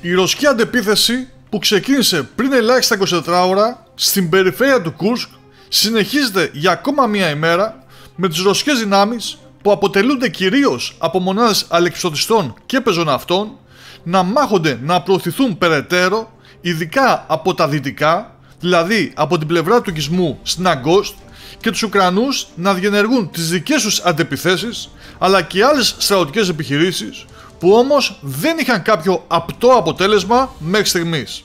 Η ρωσική αντεπίθεση που ξεκίνησε πριν ελάχιστα 24 ώρα στην περιφέρεια του Κούρσκ συνεχίζεται για ακόμα μία ημέρα με τις ρωσικές δυνάμεις που αποτελούνται κυρίως από μονάδες αλεξιπτωτιστών και πεζοναυτών να μάχονται να προωθηθούν περαιτέρω, ειδικά από τα δυτικά, δηλαδή από την πλευρά του οικισμού στην Αγκώστ, και τους Ουκρανούς να διενεργούν τις δικές τους αντεπιθέσεις αλλά και άλλες στρατιωτικές επιχειρήσεις που όμως δεν είχαν κάποιο απτό αποτέλεσμα μέχρι στιγμής.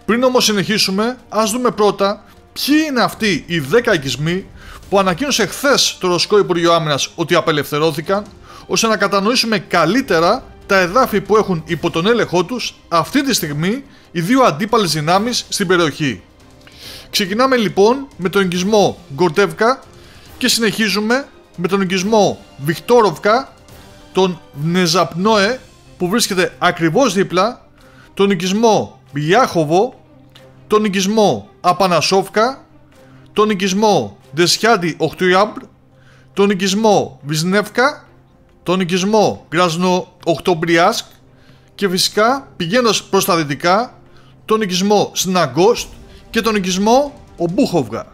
Πριν όμως συνεχίσουμε, ας δούμε πρώτα ποιοι είναι αυτοί οι 10 οικισμοί που ανακοίνωσε χθες το Ρωσικό Υπουργείο Άμυνας ότι απελευθερώθηκαν, ώστε να κατανοήσουμε καλύτερα τα εδάφη που έχουν υπό τον έλεγχό τους αυτή τη στιγμή οι δύο αντίπαλες δυνάμεις στην περιοχή. Ξεκινάμε λοιπόν με τον οικισμό Γκορτεύκα και συνεχίζουμε με τον οικισμό Βικτόροβκα, τον Νεζαπνόε που βρίσκεται ακριβώς δίπλα, τον οικισμό Μπιάχοβο, τον οικισμό Απανασόφκα, τον οικισμό Δεσιάντι Οχτουιάμπρ, τον οικισμό Βυσνεύκα, τον οικισμό Γκρασνο-Οχτομπριάσκ και φυσικά πηγαίνοντας προς τα δυτικά τον οικισμό Σναγκόστ και τον οικισμό Ομπούχοβγα.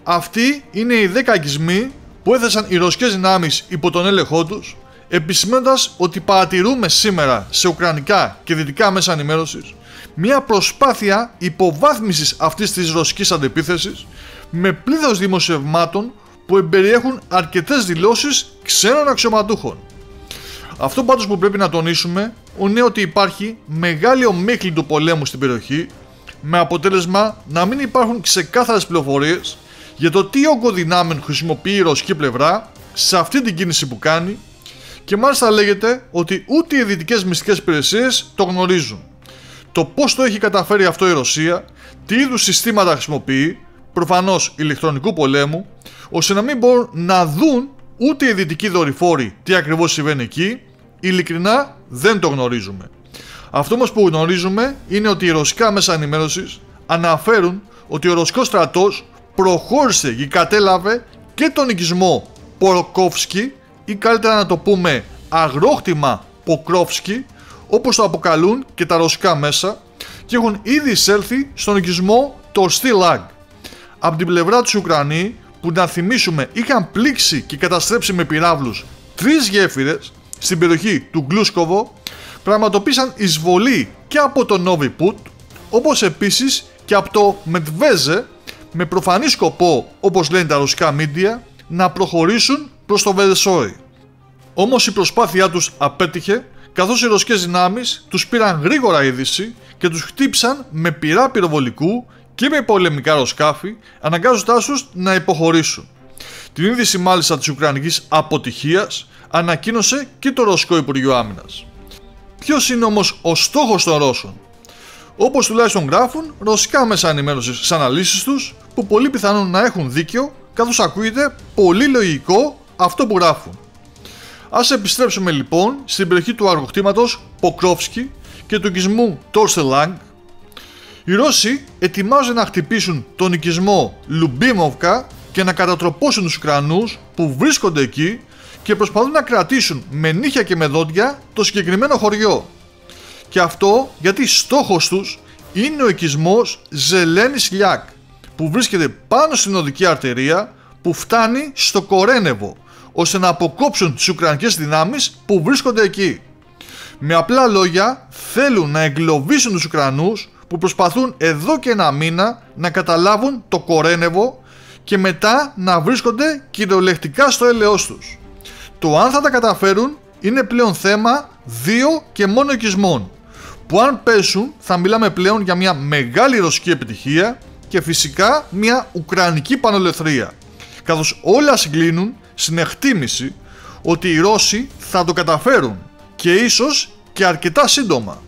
Αυτοί είναι οι 10 οικισμοί που έθεσαν οι ρωσικές δυνάμεις υπό τον έλεγχό τους, επισημαίνοντας ότι παρατηρούμε σήμερα σε ουκρανικά και δυτικά μέσα ενημέρωσης μια προσπάθεια υποβάθμισης αυτής της ρωσικής αντεπίθεσης με πλήθος δημοσιευμάτων που εμπεριέχουν αρκετές δηλώσεις ξένων αξιωματούχων. Αυτό πάντως που πρέπει να τονίσουμε είναι ότι υπάρχει μεγάλη ομίχλη του πολέμου στην περιοχή, με αποτέλεσμα να μην υπάρχουν ξεκάθαρες πληροφορίες για το τι όγκο δυνάμεων χρησιμοποιεί η ρωσική πλευρά σε αυτή την κίνηση που κάνει, και μάλιστα λέγεται ότι ούτε οι δυτικές μυστικές υπηρεσίες το γνωρίζουν. Το πώς το έχει καταφέρει αυτό η Ρωσία, τι είδους συστήματα χρησιμοποιεί, προφανώς ηλεκτρονικού πολέμου, ώστε να μην μπορούν να δουν ούτε οι δυτικοί δορυφόροι τι ακριβώς συμβαίνει εκεί, ειλικρινά δεν το γνωρίζουμε. Αυτό όμως που γνωρίζουμε είναι ότι οι ρωσικά μέσα ενημέρωσης αναφέρουν ότι ο ρωσικός στρατός προχώρησε και κατέλαβε και τον οικισμό Ποροκόφσκι, ή καλύτερα να το πούμε αγρόκτημα Ποκρόφσκι, όπως το αποκαλούν και τα ρωσικά μέσα, και έχουν ήδη εισέλθει στον οικισμό Τορστιλάγκ. Από την πλευρά τους Ουκρανοί, που να θυμίσουμε είχαν πλήξει και καταστρέψει με πυράβλους 3 γέφυρες στην περιοχή του Γκλούσκοβο, πραγματοποίησαν εισβολή και από το Νόβι Πούτ, όπως επίσης και από το Μετβέζε, με προφανή σκοπό, όπως λένε τα ρωσικά μίντια, να προχωρήσουν προς το Βερεσόι. Όμως η προσπάθειά τους απέτυχε, καθώς οι ρωσικές δυνάμεις τους πήραν γρήγορα είδηση και τους χτύψαν με πυρά πυροβολικού και με πολεμικά αεροσκάφη, αναγκάζοντάς τους να υποχωρήσουν. Την είδηση μάλιστα της ουκρανικής αποτυχίας ανακοίνωσε και το Ρωσικό Υπουργείο Άμυνας. Ποιος είναι όμως ο στόχος των Ρώσων? Όπως τουλάχιστον γράφουν ρωσικά μέσα ενημέρωσης στις αναλύσεις τους, που πολύ πιθανόν να έχουν δίκιο, καθώς ακούγεται πολύ λογικό αυτό που γράφουν. Ας επιστρέψουμε λοιπόν στην περιοχή του αργοκτήματος Ποκρόφσκι και του οικισμού Τορστιλάγκ. Οι Ρώσοι ετοιμάζονται να χτυπήσουν τον οικισμό Λουμπίμοβκα και να κατατροπώσουν τους Ουκρανούς που βρίσκονται εκεί και προσπαθούν να κρατήσουν με νύχια και με δόντια το συγκεκριμένο χωριό. Και αυτό γιατί στόχος τους είναι ο οικισμός Ζελένης Λιάκ, που βρίσκεται πάνω στην οδική αρτηρία που φτάνει στο Κορένεβο, ώστε να αποκόψουν τις ουκρανικές δυνάμεις που βρίσκονται εκεί. Με απλά λόγια, θέλουν να εγκλωβίσουν τους Ουκρανούς που προσπαθούν εδώ και ένα μήνα να καταλάβουν το Κορένεβο και μετά να βρίσκονται κυριολεκτικά στο έλεος τους. Το αν θα τα καταφέρουν είναι πλέον θέμα 2 και μόνο οικισμών, που αν πέσουν θα μιλάμε πλέον για μια μεγάλη ρωσική επιτυχία και φυσικά μια ουκρανική πανολεθρία, καθώς όλα συγκλίνουν στην εκτίμηση ότι οι Ρώσοι θα το καταφέρουν και ίσως και αρκετά σύντομα.